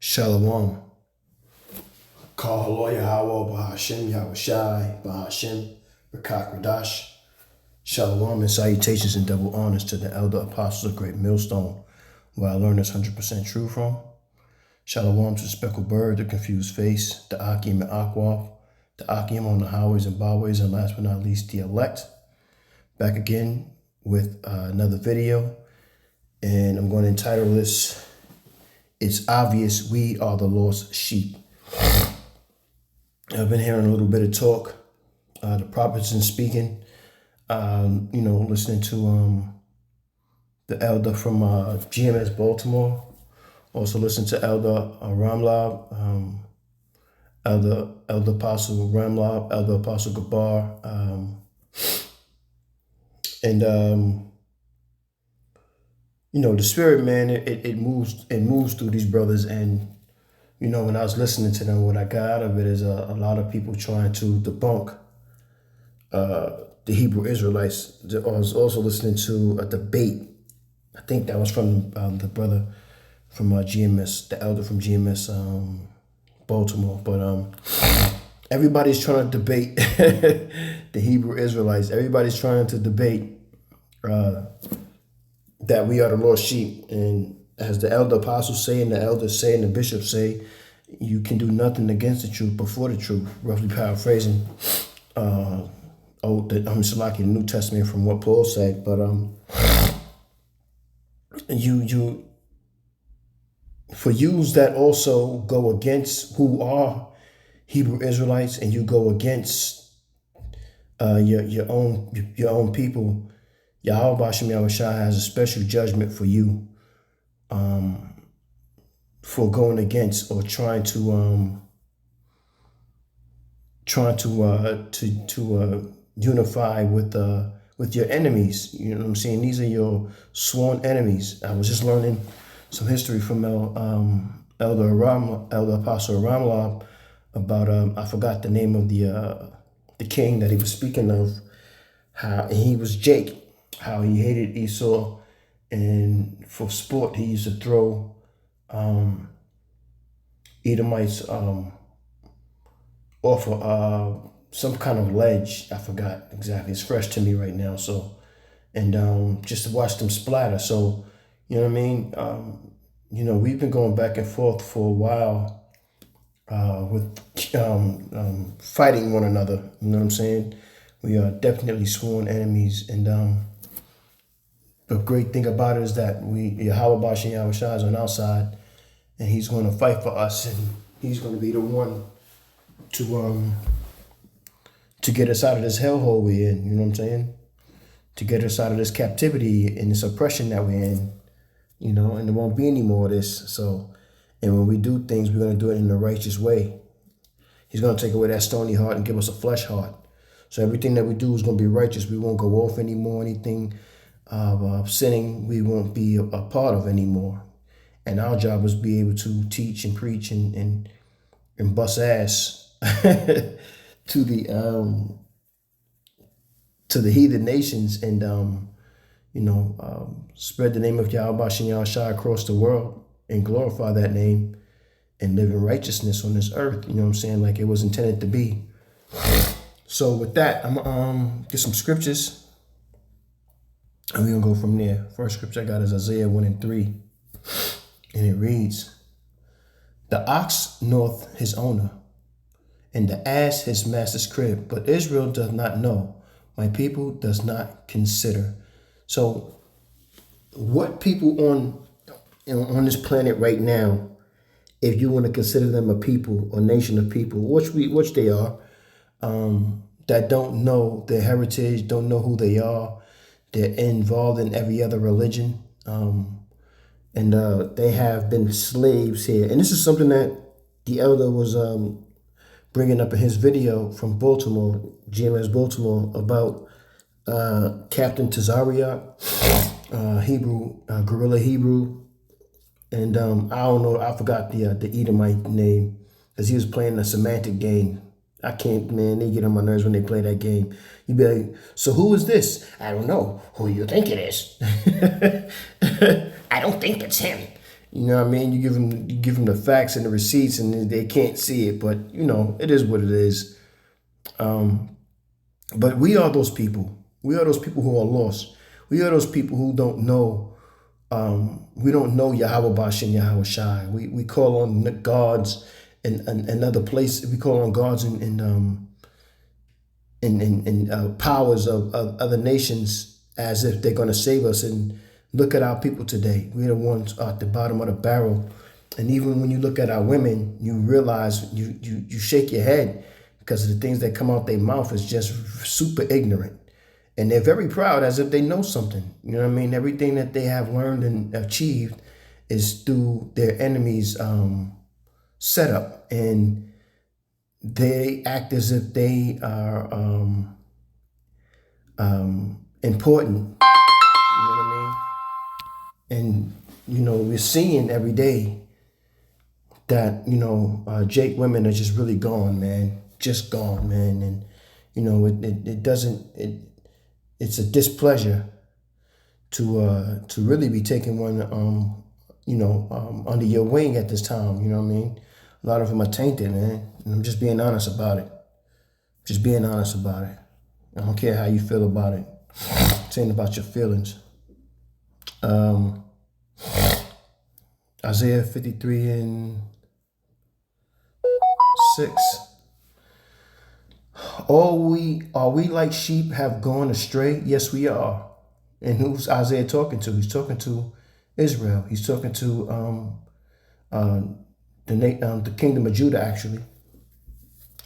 Shalom. Kahalo Yahweh, Bahashem, Yahushai, Bahashem, Rakak Radash. Shalom and salutations and double honors to the elder apostles of Great Millstone, where I learned this 100% true from. Shalom to the speckled bird, the confused face, the Akim and Akwaf, the Akim on the highways and byways, and last but not least, the elect. Back again with another video, and I'm going to entitle this, "It's Obvious We Are the Lost Sheep." I've been hearing a little bit of talk. The prophets been speaking, listening to the elder from GMS Baltimore. Also listen to Elder Ramlab, Elder Apostle Ramlab, Elder Apostle Gabar, the spirit, man, it moves through these brothers. And when I was listening to them, what I got out of it is a lot of people trying to debunk the Hebrew Israelites. I was also listening to a debate. I think that was from the brother from GMS, the elder from GMS Baltimore. But everybody's trying to debate the Hebrew Israelites. Everybody's trying to debate that we are the lost sheep. And as the elder apostles say, and the elders say, and the bishops say, you can do nothing against the truth but for the truth. Roughly paraphrasing the New Testament from what Paul said. But for yous that also go against who are Hebrew Israelites, and you go against your own people, Yahweh Bashem Yahushua has a special judgment for you for going against or trying to unify with your enemies. You know what I'm saying? These are your sworn enemies. I was just learning some history from Elder Apostle Ramlab about I forgot the name of the king that he was speaking of. How he was Jake. How he hated Esau, and for sport he used to throw Edomites off of some kind of ledge. I forgot exactly. It's fresh to me right now. So, and just to watch them splatter. So, you know what I mean? We've been going back and forth for a while with fighting one another. You know what I'm saying? We are definitely sworn enemies. And the great thing about it is that Yahweh Bashem Yahushua is on our side, and he's going to fight for us, and he's going to be the one to get us out of this hellhole we're in. You know what I'm saying? To get us out of this captivity and this oppression that we're in. And there won't be any more of this. So, and when we do things, we're going to do it in a righteous way. He's going to take away that stony heart and give us a flesh heart. So everything that we do is going to be righteous. We won't go off anymore. Anything of sinning we won't be a part of anymore. And our job is be able to teach and preach and bust ass to the heathen nations, and spread the name of Yahweh Bashem Yahushua across the world and glorify that name and live in righteousness on this earth. You know what I'm saying? Like it was intended to be. So with that, I'm gonna get some scriptures, and we're gonna go from there. First scripture I got is Isaiah 1:3, and it reads, "The ox knoweth his owner, and the ass his master's crib, but Israel does not know, my people does not consider." So what people on this planet right now, if you want to consider them a people or nation of people, which they are, that don't know their heritage, don't know who they are, they're involved in every other religion, and they have been slaves here. And this is something that the elder was bringing up in his video from Baltimore, GMS Baltimore, about Captain Tazariak, Hebrew, Guerrilla Hebrew, and I don't know, I forgot the Edomite name, because he was playing a semantic game. I can't, man, they get on my nerves when they play that game. You be like, so who is this? I don't know. Who you think it is? I don't think it's him. You know what I mean? You give them the facts and the receipts, and they can't see it. But you know, it is what it is. Um, but we are those people. We are those people who are lost. We are those people who don't know. We don't know Yahweh Bashem, Yahweh Shai. We call on the gods in another place. We call on gods in powers of other nations as if they're going to save us. And look at our people today. We're the ones at the bottom of the barrel. And even when you look at our women, you realize you shake your head because of the things that come out their mouth is just super ignorant. And they're very proud as if they know something. You know what I mean? Everything that they have learned and achieved is through their enemies' setup. And they act as if they are important. You know what I mean? And, you know, we're seeing every day that, you know, Jake women are just really gone, man. Just gone, man. And, you know, it's a displeasure to really be taking one, under your wing at this time. You know what I mean? A lot of them are tainted, man. And I'm just being honest about it. Just being honest about it. I don't care how you feel about it. It ain't about your feelings. Isaiah 53:6. Are we like sheep have gone astray? Yes, we are. And who's Isaiah talking to? He's talking to Israel. He's talking to the kingdom of Judah, actually,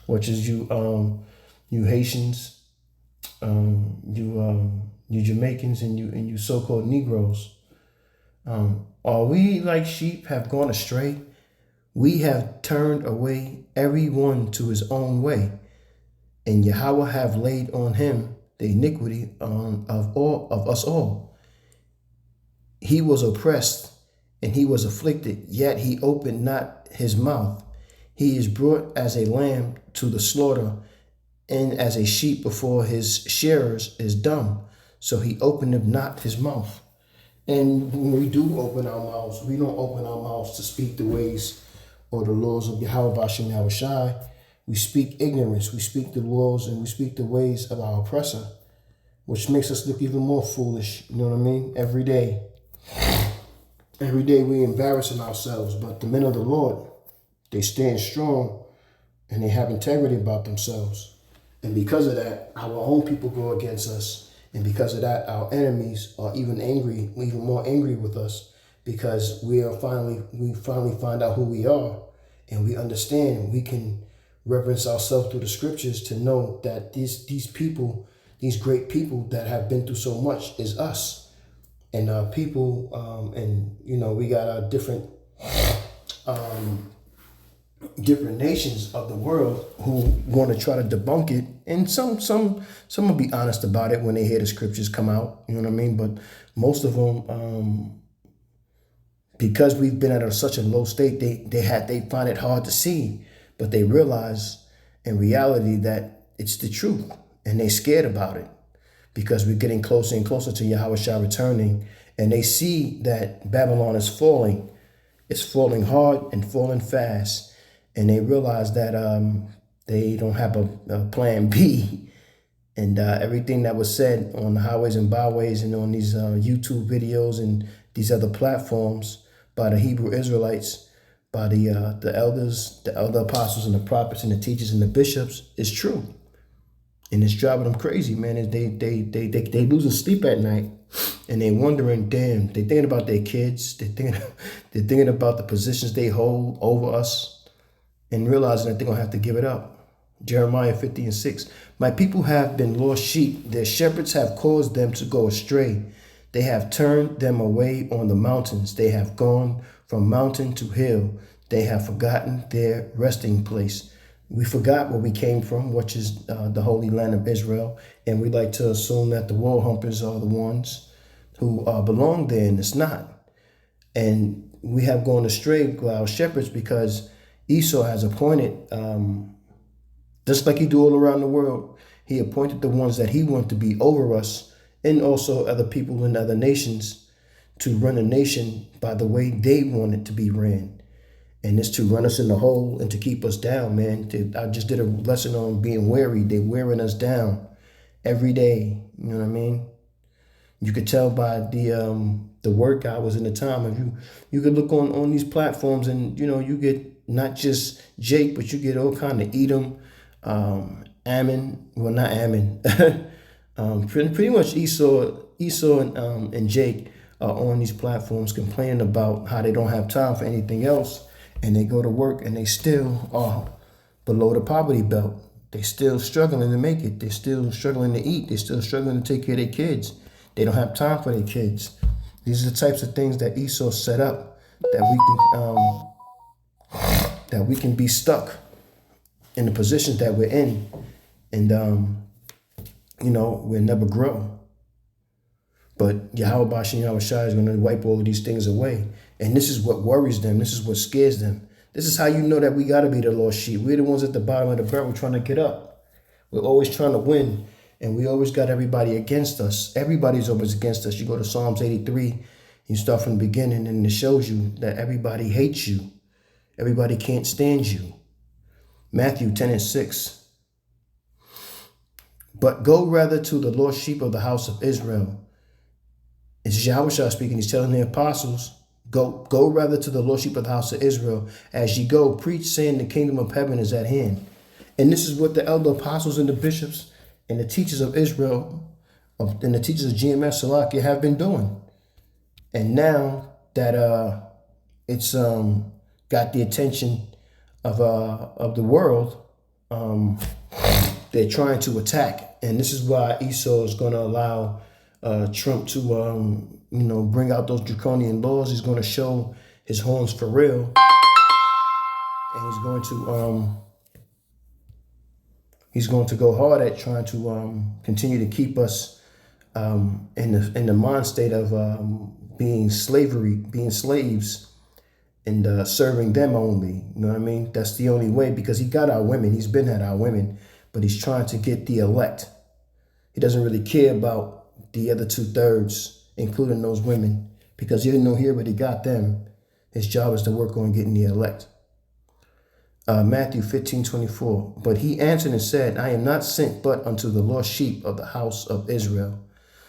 which is you Haitians, you Jamaicans, and you so-called Negroes. Are we like sheep have gone astray? We have turned away every one to his own way, and Yahweh have laid on him the iniquity of us all. He was oppressed and he was afflicted, yet he opened not his mouth. He is brought as a lamb to the slaughter, and as a sheep before his shearers is dumb, so he opened not his mouth. And when we do open our mouths, we don't open our mouths to speak the ways or the laws of Yahweh Bashem Yahweh Shai. We speak ignorance, we speak the laws, and we speak the ways of our oppressor, which makes us look even more foolish. You know what I mean? Every day we embarrassing ourselves, but the men of the Lord, they stand strong and they have integrity about themselves. And because of that, our own people go against us. And because of that, our enemies are even more angry with us, because we finally find out who we are, and we understand we can reverence ourselves through the scriptures to know that these people, these great people that have been through so much, is us. And people, and you know, we got our different nations of the world who want to try to debunk it, and some will be honest about it when they hear the scriptures come out. You know what I mean? But most of them, because we've been at such a low state, they find it hard to see, but they realize in reality that it's the truth, and they're scared about it because we're getting closer and closer to Yahweh Shah returning, and they see that Babylon is falling. It's falling hard and falling fast. And they realize that they don't have a plan B. And everything that was said on the highways and byways and on these YouTube videos and these other platforms by the Hebrew Israelites, by the elders, the elder apostles and the prophets and the teachers and the bishops is true. And it's driving them crazy, man. They losing sleep at night, and they wondering, damn, they thinking about their kids. They're thinking about the positions they hold over us, and realizing that they're going to have to give it up. Jeremiah 50:6. My people have been lost sheep. Their shepherds have caused them to go astray. They have turned them away on the mountains. They have gone from mountain to hill. They have forgotten their resting place. We forgot where we came from, which is the Holy Land of Israel. And we like to assume that the world humpers are the ones who belong there, and it's not. And we have gone astray with our shepherds because Esau has appointed, just like he do all around the world, he appointed the ones that he wanted to be over us, and also other people in other nations, to run a nation by the way they want it to be ran. And it's to run us in the hole and to keep us down, man. I just did a lesson on being wary. They're wearing us down every day. You know what I mean? You could tell by the work hours and the time. If you could look on these platforms and, you get not just Jake, but you get all kind of Edom, Ammon. Well, not Ammon. Pretty much Esau and Jake are on these platforms complaining about how they don't have time for anything else. And they go to work and they still are below the poverty belt. They still struggling to make it. They're still struggling to eat. They're still struggling to take care of their kids. They don't have time for their kids. These are the types of things that Esau set up that we can be stuck in the positions that we're in, and we'll never grow. But Yahweh Bashem Yahweh Shai is going to wipe all of these things away. And this is what worries them. This is what scares them. This is how you know that we got to be the lost sheep. We're the ones at the bottom of the barrel trying to get up. We're always trying to win. And we always got everybody against us. Everybody's always against us. You go to Psalms 83, you start from the beginning, and it shows you that everybody hates you. Everybody can't stand you. Matthew 10:6. But go rather to the lost sheep of the house of Israel. It's Yahweh Shah speaking. He's telling the apostles, go rather to the lost sheep of the house of Israel. As ye go, preach, saying the kingdom of heaven is at hand. And this is what the elder apostles and the bishops and the teachers of Israel and the teachers of GMS Salakia have been doing. And now that it's got the attention of the world, they're trying to attack. And this is why Esau is going to allow Trump to, bring out those draconian laws. He's going to show his horns for real, and he's going to go hard at trying to continue to keep us in the mind state of being slaves, and serving them only. You know what I mean? That's the only way, because he got our women. He's been at our women, but he's trying to get the elect. He doesn't really care about the other 2/3, including those women, because he didn't know here, but he got them. His job is to work on getting the elect. Matthew 15:24. But he answered and said, I am not sent but unto the lost sheep of the house of Israel.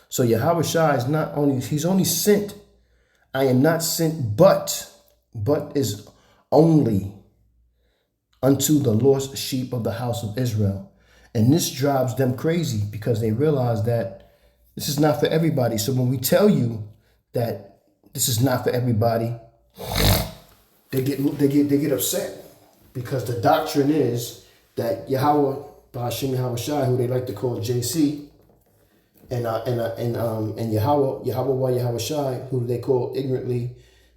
So Yahweh Shai is not only, he's only sent. I am not sent but is only unto the lost sheep of the house of Israel. And this drives them crazy, because they realize that this is not for everybody. So when we tell you that this is not for everybody, they get upset, because the doctrine is that Yahweh Ba'ashem Yahweh Shai, who they like to call JC, and Yahweh Yahweh Shai, who they call ignorantly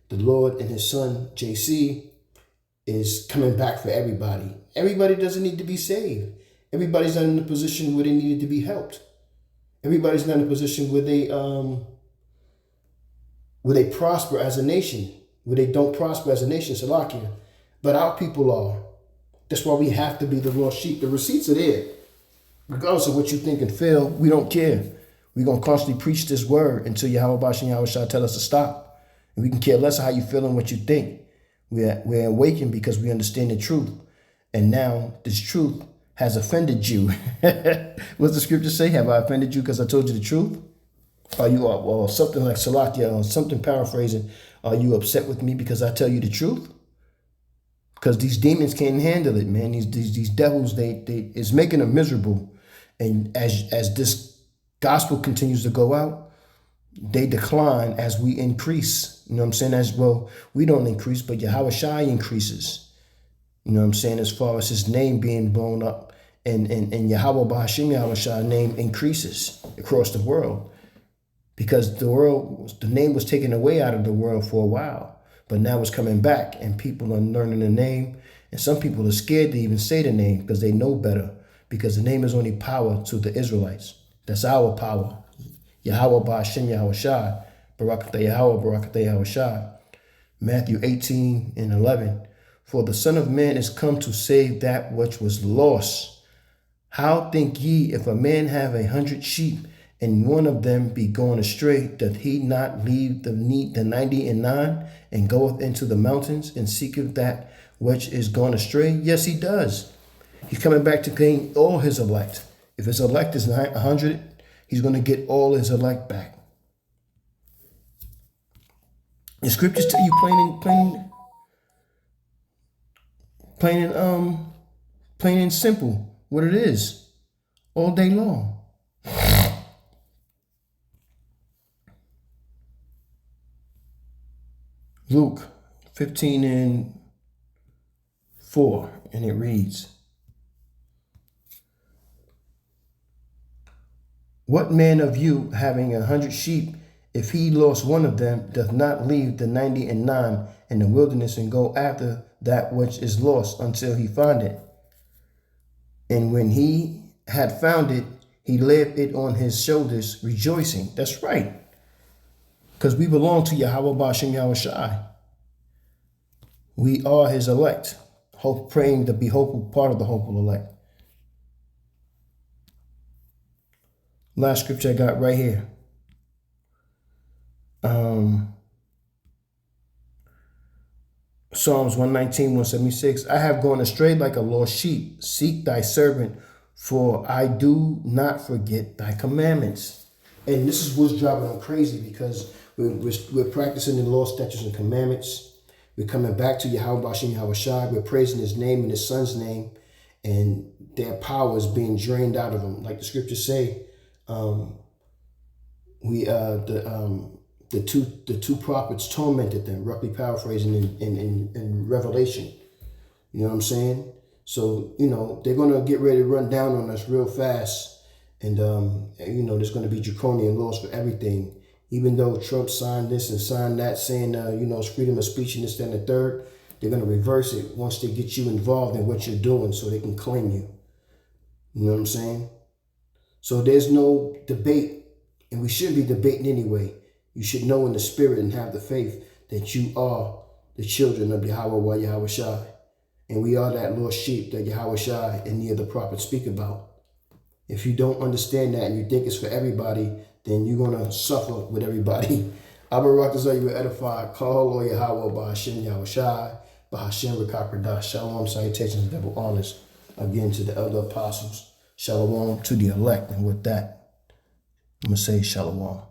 the Lord and His Son JC, is coming back for everybody. Everybody doesn't need to be saved. Everybody's not in a position where they needed to be helped. Everybody's not in a position where they prosper as a nation, where they don't prosper as a nation, Salakia. But our people are. That's why we have to be the lost sheep. The receipts are there. Regardless of what you think and feel, we don't care. We're going to constantly preach this word until Yahweh Bashem Yahweh Shah tell us to stop. And we can care less of how you feel and what you think. We're awakened because we understand the truth. And now this truth has offended you. What's the scripture say? Have I offended you because I told you the truth? Are you, or something like Salakia, or something paraphrasing, are you upset with me because I tell you the truth? Because these demons can't handle it, man. These devils, they it's making them miserable. And as this gospel continues to go out, they decline as we increase. You know what I'm saying? As well, we don't increase, but Yahweh Shai increases. You know what I'm saying? As far as his name being blown up, and Yahweh Ba'ashem Yahweh Shai name increases across the world, because the name was taken away out of the world for a while, but now it's coming back, and people are learning the name, and some people are scared to even say the name because they know better, because the name is only power to the Israelites. That's our power. Yahweh Ba'ashem Yahweh Shai, Barakatah Yahweh, Barakatah Yahweh Shai. Matthew 18:11. For the Son of Man is come to save that which was lost. How think ye, if a man have 100 sheep, and one of them be gone astray, doth he not leave the 99 and goeth into the mountains and seeketh that which is gone astray? Yes, he does. He's coming back to gain all his elect. If his elect is 100, he's going to get all his elect back. The scriptures tell you plain and simple what it is all day long. Luke 15:4, and it reads, what man of you, having 100 sheep, if he lost one of them, doth not leave the 99 in the wilderness and go after that which is lost until he find it? And when he had found it, he laid it on his shoulders, rejoicing. That's right. Because we belong to Yahweh Ba'ashem Yahushai. We are his elect. Hope, praying to be hopeful, part of the hopeful elect. Last scripture I got right here. Psalms 119, 176. I have gone astray like a lost sheep. Seek thy servant, for I do not forget thy commandments. And this is what's driving them crazy, because we're practicing the law, statutes, and commandments. We're coming back to Yahweh Ba'ashem Yahushai. We're praising his name and his son's name, and their power is being drained out of them. Like the scriptures say, the two prophets tormented them, roughly paraphrasing in Revelation. You know what I'm saying? So, they're going to get ready to run down on us real fast. And, there's going to be draconian laws for everything. Even though Trump signed this and signed that, saying, it's freedom of speech and this, that, and the third, they're going to reverse it once they get you involved in what you're doing so they can claim you. You know what I'm saying? So there's no debate, and we shouldn't be debating anyway. You should know in the spirit and have the faith that you are the children of Yahweh Yahushai. And we are that lost sheep that Yahushai and the other prophets speak about. If you don't understand that and you think it's for everybody, then you're going to suffer with everybody. Abarakazah, you were edified. Call or Yahweh Ba'ashem Yahushai, Ba'ashem Rekakradah. Shalom, salutations, double honors again to the elder apostles. Shalom to the elect. And with that, I'm going to say shalom.